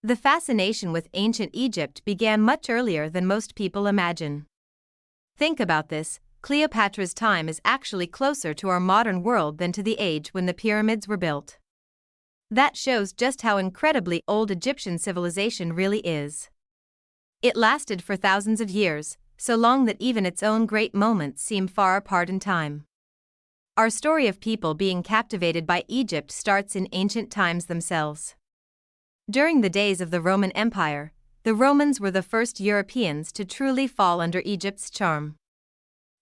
The fascination with ancient Egypt began much earlier than most people imagine. Think about this: Cleopatra's time is actually closer to our modern world than to the age when the pyramids were built. That shows just how incredibly old Egyptian civilization really is. It lasted for thousands of years, so long that even its own great moments seem far apart in time. Our story of people being captivated by Egypt starts in ancient times themselves. During the days of the Roman Empire, the Romans were the first Europeans to truly fall under Egypt's charm.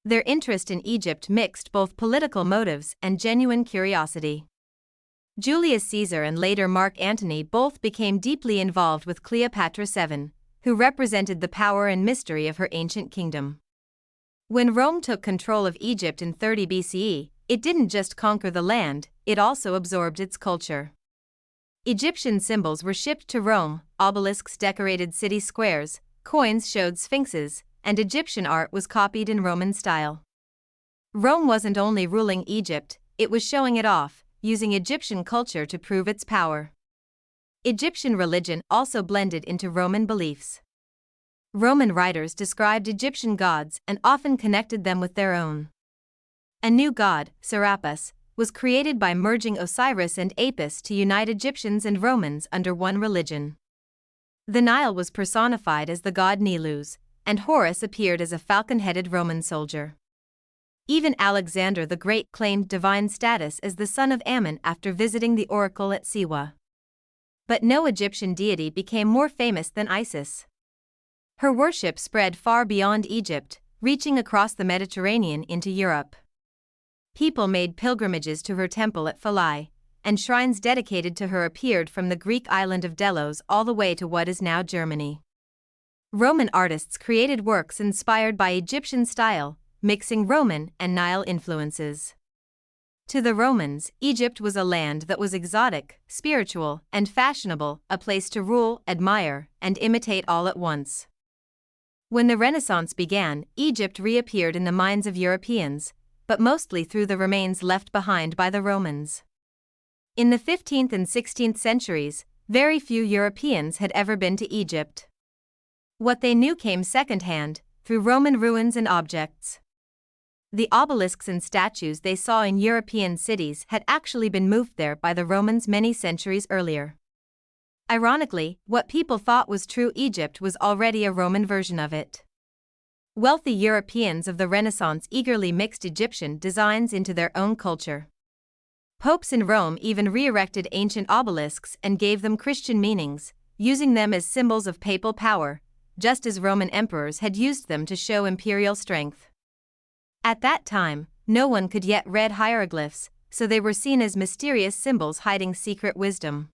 Their interest in Egypt mixed both political motives and genuine curiosity. Julius Caesar and later Mark Antony both became deeply involved with Cleopatra VII, who represented the power and mystery of her ancient kingdom. When Rome took control of Egypt in 30 BCE, it didn't just conquer the land, it also absorbed its culture. Egyptian symbols were shipped to Rome, obelisks decorated city squares, coins showed sphinxes, and Egyptian art was copied in Roman style. Rome wasn't only ruling Egypt, it was showing it off, using Egyptian culture to prove its power. Egyptian religion also blended into Roman beliefs. Roman writers described Egyptian gods and often connected them with their own. A new god, Serapis, was created by merging Osiris and Apis to unite Egyptians and Romans under one religion. The Nile was personified as the god Nilus, and Horus appeared as a falcon-headed Roman soldier. Even Alexander the Great claimed divine status as the son of Ammon after visiting the oracle at Siwa. But no Egyptian deity became more famous than Isis. Her worship spread far beyond Egypt, reaching across the Mediterranean into Europe. People made pilgrimages to her temple at Philae, and shrines dedicated to her appeared from the Greek island of Delos all the way to what is now Germany. Roman artists created works inspired by Egyptian style, mixing Roman and Nile influences. To the Romans, Egypt was a land that was exotic, spiritual, and fashionable, a place to rule, admire, and imitate all at once. When the Renaissance began, Egypt reappeared in the minds of Europeans, but mostly through the remains left behind by the Romans. In the 15th and 16th centuries, very few Europeans had ever been to Egypt. What they knew came secondhand, through Roman ruins and objects. The obelisks and statues they saw in European cities had actually been moved there by the Romans many centuries earlier. Ironically, what people thought was true Egypt was already a Roman version of it. Wealthy Europeans of the Renaissance eagerly mixed Egyptian designs into their own culture. Popes in Rome even re-erected ancient obelisks and gave them Christian meanings, using them as symbols of papal power, just as Roman emperors had used them to show imperial strength. At that time, no one could yet read hieroglyphs, so they were seen as mysterious symbols hiding secret wisdom.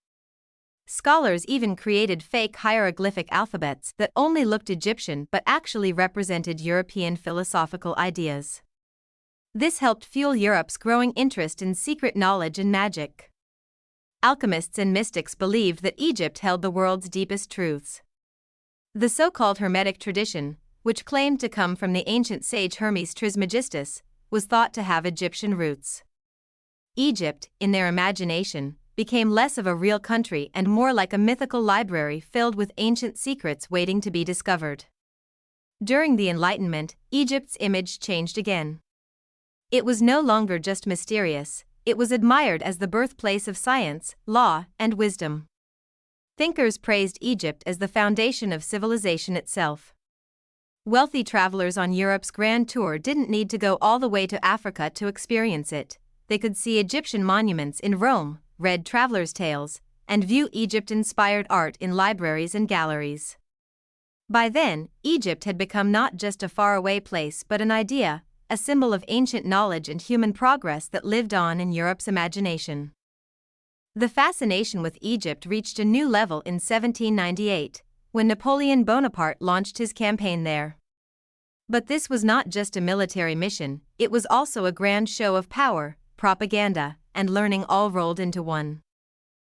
Scholars even created fake hieroglyphic alphabets that only looked Egyptian but actually represented European philosophical ideas. This helped fuel Europe's growing interest in secret knowledge and magic. Alchemists and mystics believed that Egypt held the world's deepest truths. The so-called Hermetic tradition, which claimed to come from the ancient sage Hermes Trismegistus, was thought to have Egyptian roots. Egypt, in their imagination, became less of a real country and more like a mythical library filled with ancient secrets waiting to be discovered. During the Enlightenment, Egypt's image changed again. It was no longer just mysterious, it was admired as the birthplace of science, law, and wisdom. Thinkers praised Egypt as the foundation of civilization itself. Wealthy travelers on Europe's grand tour didn't need to go all the way to Africa to experience it. They could see Egyptian monuments in Rome, read travelers' tales, and view Egypt-inspired art in libraries and galleries. By then, Egypt had become not just a faraway place but an idea, a symbol of ancient knowledge and human progress that lived on in Europe's imagination. The fascination with Egypt reached a new level in 1798, when Napoleon Bonaparte launched his campaign there. But this was not just a military mission, it was also a grand show of power, propaganda, and learning all rolled into one.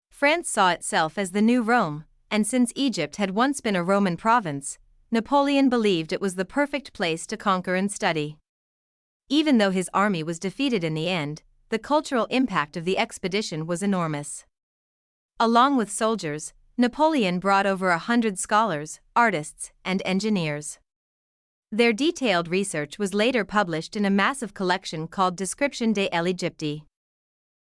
France saw itself as the new Rome, and since Egypt had once been a Roman province, Napoleon believed it was the perfect place to conquer and study. Even though his army was defeated in the end, the cultural impact of the expedition was enormous. Along with soldiers, Napoleon brought over 100 scholars, artists, and engineers. Their detailed research was later published in a massive collection called Description de l'Égypte.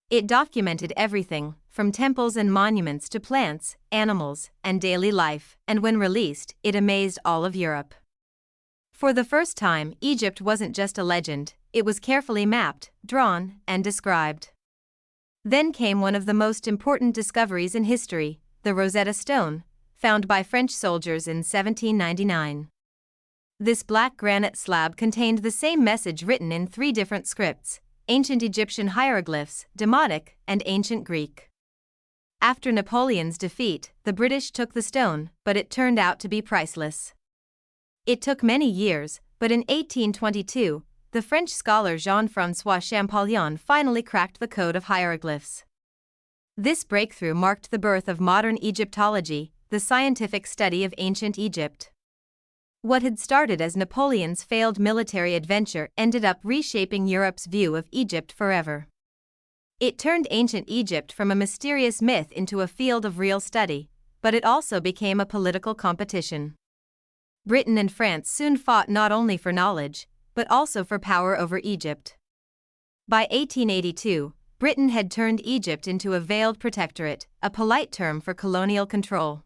It documented everything, from temples and monuments to plants, animals, and daily life, and when released, it amazed all of Europe. For the first time, Egypt wasn't just a legend, it was carefully mapped, drawn, and described. Then came one of the most important discoveries in history, the Rosetta Stone, found by French soldiers in 1799. This black granite slab contained the same message written in 3 different scripts: ancient Egyptian hieroglyphs, Demotic, and ancient Greek. After Napoleon's defeat, the British took the stone, but it turned out to be priceless. It took many years, but in 1822, the French scholar Jean-François Champollion finally cracked the code of hieroglyphs. This breakthrough marked the birth of modern Egyptology, the scientific study of ancient Egypt. What had started as Napoleon's failed military adventure ended up reshaping Europe's view of Egypt forever. It turned ancient Egypt from a mysterious myth into a field of real study, but it also became a political competition. Britain and France soon fought not only for knowledge, but also for power over Egypt. By 1882, Britain had turned Egypt into a veiled protectorate, a polite term for colonial control.